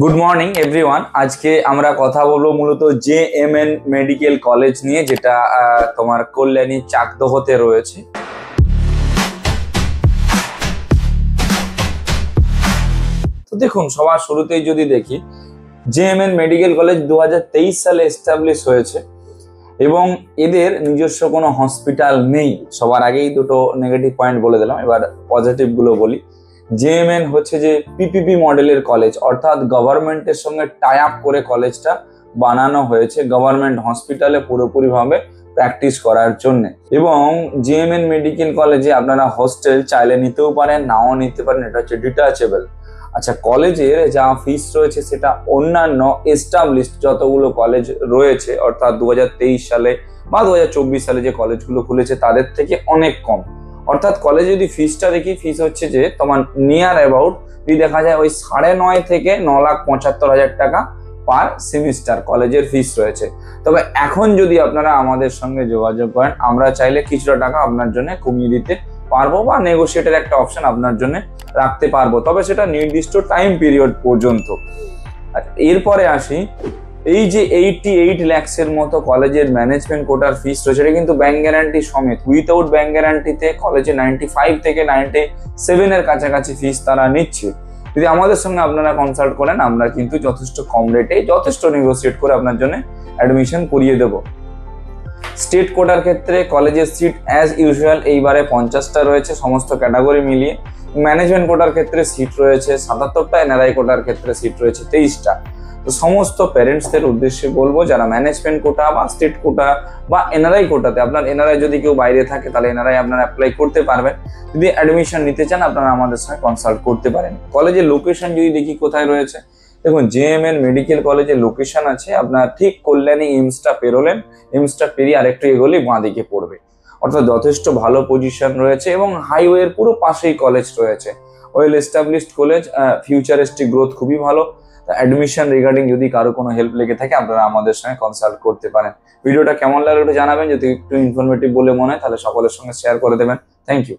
Good morning everyone. আজকে আমরা কথা বলবো মূলত জেএমএন মেডিকেল কলেজ নিয়ে, যেটা তোমার কল্যাণী চাকদহতে রয়েছে। তো দেখুন, সবার শুরুতেই যদি দেখি, জেএমএন মেডিকেল কলেজ 2023 সালে এস্টাবলিশ হয়েছে এবং এদের নিজস্ব কোনো হসপিটাল নেই। সবার আগেই দুটো নেগেটিভ পয়েন্ট বলে দিলাম, এবার পজিটিভ গুলো বলি। জেএমএন হচ্ছে যে পিপিপি মডেলের কলেজ, অর্থাৎ গভর্নমেন্টের সঙ্গে টাই আপ করে কলেজটা বানানো হয়েছে গভর্নমেন্ট হসপিটালে পুরোপুরিভাবে প্র্যাকটিস করার জন্য। এবং জেএমএন মেডিকেল কলেজে আপনারা হোস্টেল চাইলে নিতেও পারেন, নাও নিতে পারেন, এটা হচ্ছে ডিটাচেবল। আচ্ছা, কলেজের যা ফিস রয়েছে সেটা অন্যান্য এস্টাবলিশড যতগুলো কলেজ রয়েছে, অর্থাৎ 2023 সালে বা 2024 সালে যে কলেজগুলো খুলেছে তাদের থেকে অনেক কম। অর্থাৎ কলেজে যদি ফিসটা দেখি, ফিস হচ্ছে যে তোমার নিয়ার অ্যাবাউট যদি দেখা যায় ওই 9.5 থেকে 9,75,000 টাকা পার সেমিস্টার কলেজের ফিস রয়েছে। তবে এখন যদি আপনারা আমাদের সঙ্গে যোগাযোগ করেন, আমরা চাইলে কিছুটা টাকা আপনার জন্য কমিয়ে দিতে পারবো বা নেগোশিয়েটের একটা অপশন আপনার জন্য রাখতে পারবো, তবে সেটা নির্দিষ্ট টাইম পিরিয়ড পর্যন্ত। আর এরপরে আসি, এই যে 88 লাখসের মতো কলেজের ম্যানেজমেন্ট কোটার ফিস রয়েছে, এটা কিন্তু ব্যাংক গ্যারান্টি সমেত। উইথাউট ব্যাংক গ্যারান্টিতে কলেজে 95 থেকে 97 এর কাছাকাছি ফিস তারা নিচ্ছে। যদি আমাদের সঙ্গে আপনারা কনসাল্ট করেন, আমরা কিন্তু যথেষ্ট কম রেটে যথেষ্ট নেগোসিয়েট করে আপনার জন্য অ্যাডমিশন করিয়ে দেবো। স্টেট কোটার ক্ষেত্রে কলেজের সিট অ্যাজ ইউজুয়াল এইবারে 50টা রয়েছে সমস্ত ক্যাটাগরি মিলিয়ে। ম্যানেজমেন্ট কোটার ক্ষেত্রে সিট রয়েছে 77টা, এনআরআই কোটার ক্ষেত্রে সিট রয়েছে 23টা। তো সমস্ত প্যারেন্টসদের উদ্দেশ্যে বলবো, যারা ম্যানেজমেন্ট কোটা বা স্টেট কোটা বা এনআরআই কোটাতে, আপনার এনআরআই যদি কেউ বাইরে থাকে তাহলে এনআরআই আপনারা অ্যাপ্লাই করতে পারবেন। যদি অ্যাডমিশন নিতে চান আপনারা আমাদের সঙ্গে কনসাল্ট করতে পারেন। কলেজের লোকেশন যদি দেখি কোথায় রয়েছে, দেখুন জেএমএন মেডিকেল কলেজের লোকেশন আছে আপনার ঠিক কল্যাণী এমসটা পেরোলেন, এমসটা পেরিয়ে আরেকটু এগোলেই বাঁ দিকে পড়বে। অর্থাৎ যথেষ্ট ভালো পজিশন রয়েছে এবং হাইওয়ের পুরো পাশেই কলেজ রয়েছে। Well established college, futuristic growth খুবই ভালো। অ্যাডমিশন রিগার্ডিং যদি কারো কোনো হেল্প লেগে থাকে আপনারা আমাদের সঙ্গে কনসাল্ট করতে পারেন। ভিডিওটা কেমন লাগলো একটু জানাবেন, যদি একটু ইনফরমেটিভ বলে মনে হয় তাহলে সকলের সঙ্গে শেয়ার করে দেবেন। Thank you.